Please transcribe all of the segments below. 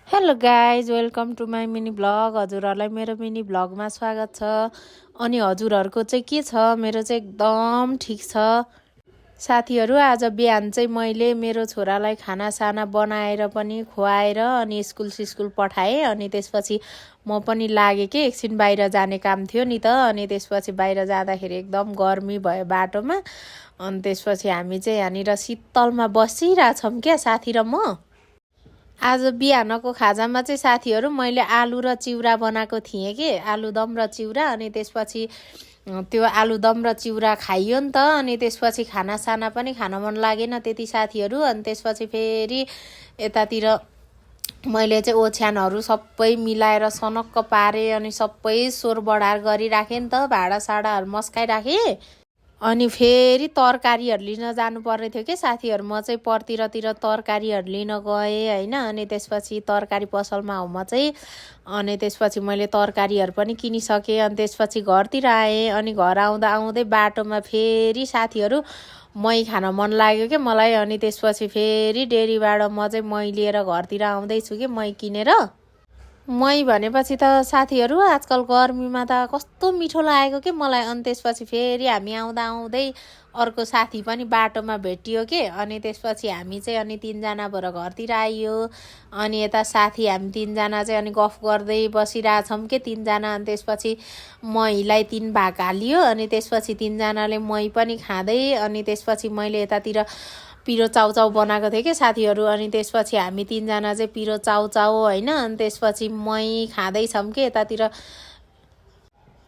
Hello guys, welcome to my mini blog. हजुरहरूलाई मेरो mini ब्लगमा स्वागत छ। अनि हजुरहरूको चाहिँ के छ? मेरो चाहिँ एकदम ठिक छ साथीहरू। आज बिहान चाहिँ मैले मेरो छोरालाई खानासाना बनाएर पनि खुवाएर अनि स्कुल पठाएँ। अनि त्यसपछि म पनि लागेँ कि एकछिन बाहिर जाने काम थियो नि त। अनि त्यसपछि बाहिर जाँदाखेरि एकदम गर्मी भयो बाटोमा। अनि त्यसपछि हामी चाहिँ यहाँनिर शीतलमा बसिरहेछौँ क्या साथी र म। आज बिहानको खाजामा चाहिँ साथीहरू मैले आलु र चिउरा बनाएको थिएँ कि, आलुदम र चिउरा। अनि त्यसपछि त्यो आलुदम र चिउरा खाइयो नि त। अनि त्यसपछि खानासाना पनि खान मन लागेन त्यति साथीहरू। अनि त्यसपछि फेरि यतातिर मैले चाहिँ ओछ्यानहरू सबै मिलाएर सनक्क पारेँ। अनि सबै सोर बढार गरिराखेँ नि त, भाँडासाँडाहरू मस्काइराखेँ। अनि फेरि तरकारीहरू लिन जानुपर्ने थियो कि साथीहरू। म चाहिँ पर्तिरतिर तरकारीहरू लिन गएँ होइन। अनि त्यसपछि तरकारी पसलमा हो म चाहिँ। अनि त्यसपछि मैले तरकारीहरू पनि किनिसकेँ। अनि त्यसपछि घरतिर आएँ। अनि घर आउँदा आउँदै बाटोमा फेरि साथीहरू मै खान मन लाग्यो कि मलाई। अनि त्यसपछि फेरि डेरीबाट म चाहिँ मै लिएर घरतिर आउँदैछु कि मै किनेर। मै भनेपछि त साथीहरू आजकल गर्मीमा त कस्तो मिठो लागेको कि मलाई। अनि त्यसपछि फेरि हामी आउँदा आउँदै अर्को साथी पनि बाटोमा भेटियो कि। अनि त्यसपछि हामी चाहिँ अनि तिनजना भएर घरतिर आइयो। अनि यता साथी हामी तिनजना चाहिँ अनि गफ गर्दै बसिरहेछौँ कि तिनजना। अनि त्यसपछि मैलाई 3 भाग हालियो। अनि त्यसपछि तिनजनाले मै पनि खाँदै। अनि त्यसपछि मैले यतातिर पिरो चाउचाउ बनाएको थिएँ कि साथीहरू। अनि त्यसपछि हामी तिनजना चाहिँ पिरो चाउचाउ होइन। अनि त्यसपछि मै खाँदैछौँ कि यतातिर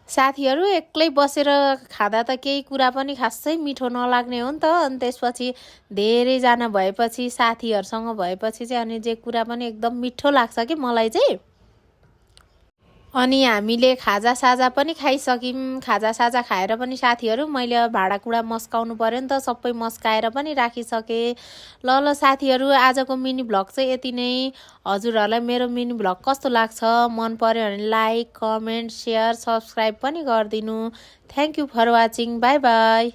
साथीहरू। एक्लै बसेर खाँदा त केही कुरा पनि खासै मिठो नलाग्ने हो नि त। अनि त्यसपछि धेरैजना भएपछि साथीहरूसँग भएपछि चाहिँ अनि जे कुरा पनि एकदम मिठो लाग्छ कि मलाई चाहिँ। अनि हामीले खाजासाजा पनि खाइसक्यौँ। खाजासाजा खाएर पनि साथीहरू मैले भाँडाकुँडा मस्काउनु पऱ्यो नि त, सबै मस्काएर पनि राखिसकेँ। ल साथीहरू, आजको मिनी भ्लग चाहिँ यति नै। हजुरहरूलाई मेरो मिनी भ्लग कस्तो लाग्छ? मन पर्यो भने लाइक, कमेन्ट, सेयर, सब्सक्राइब पनि गरिदिनु। Thank you for watching. Bye by.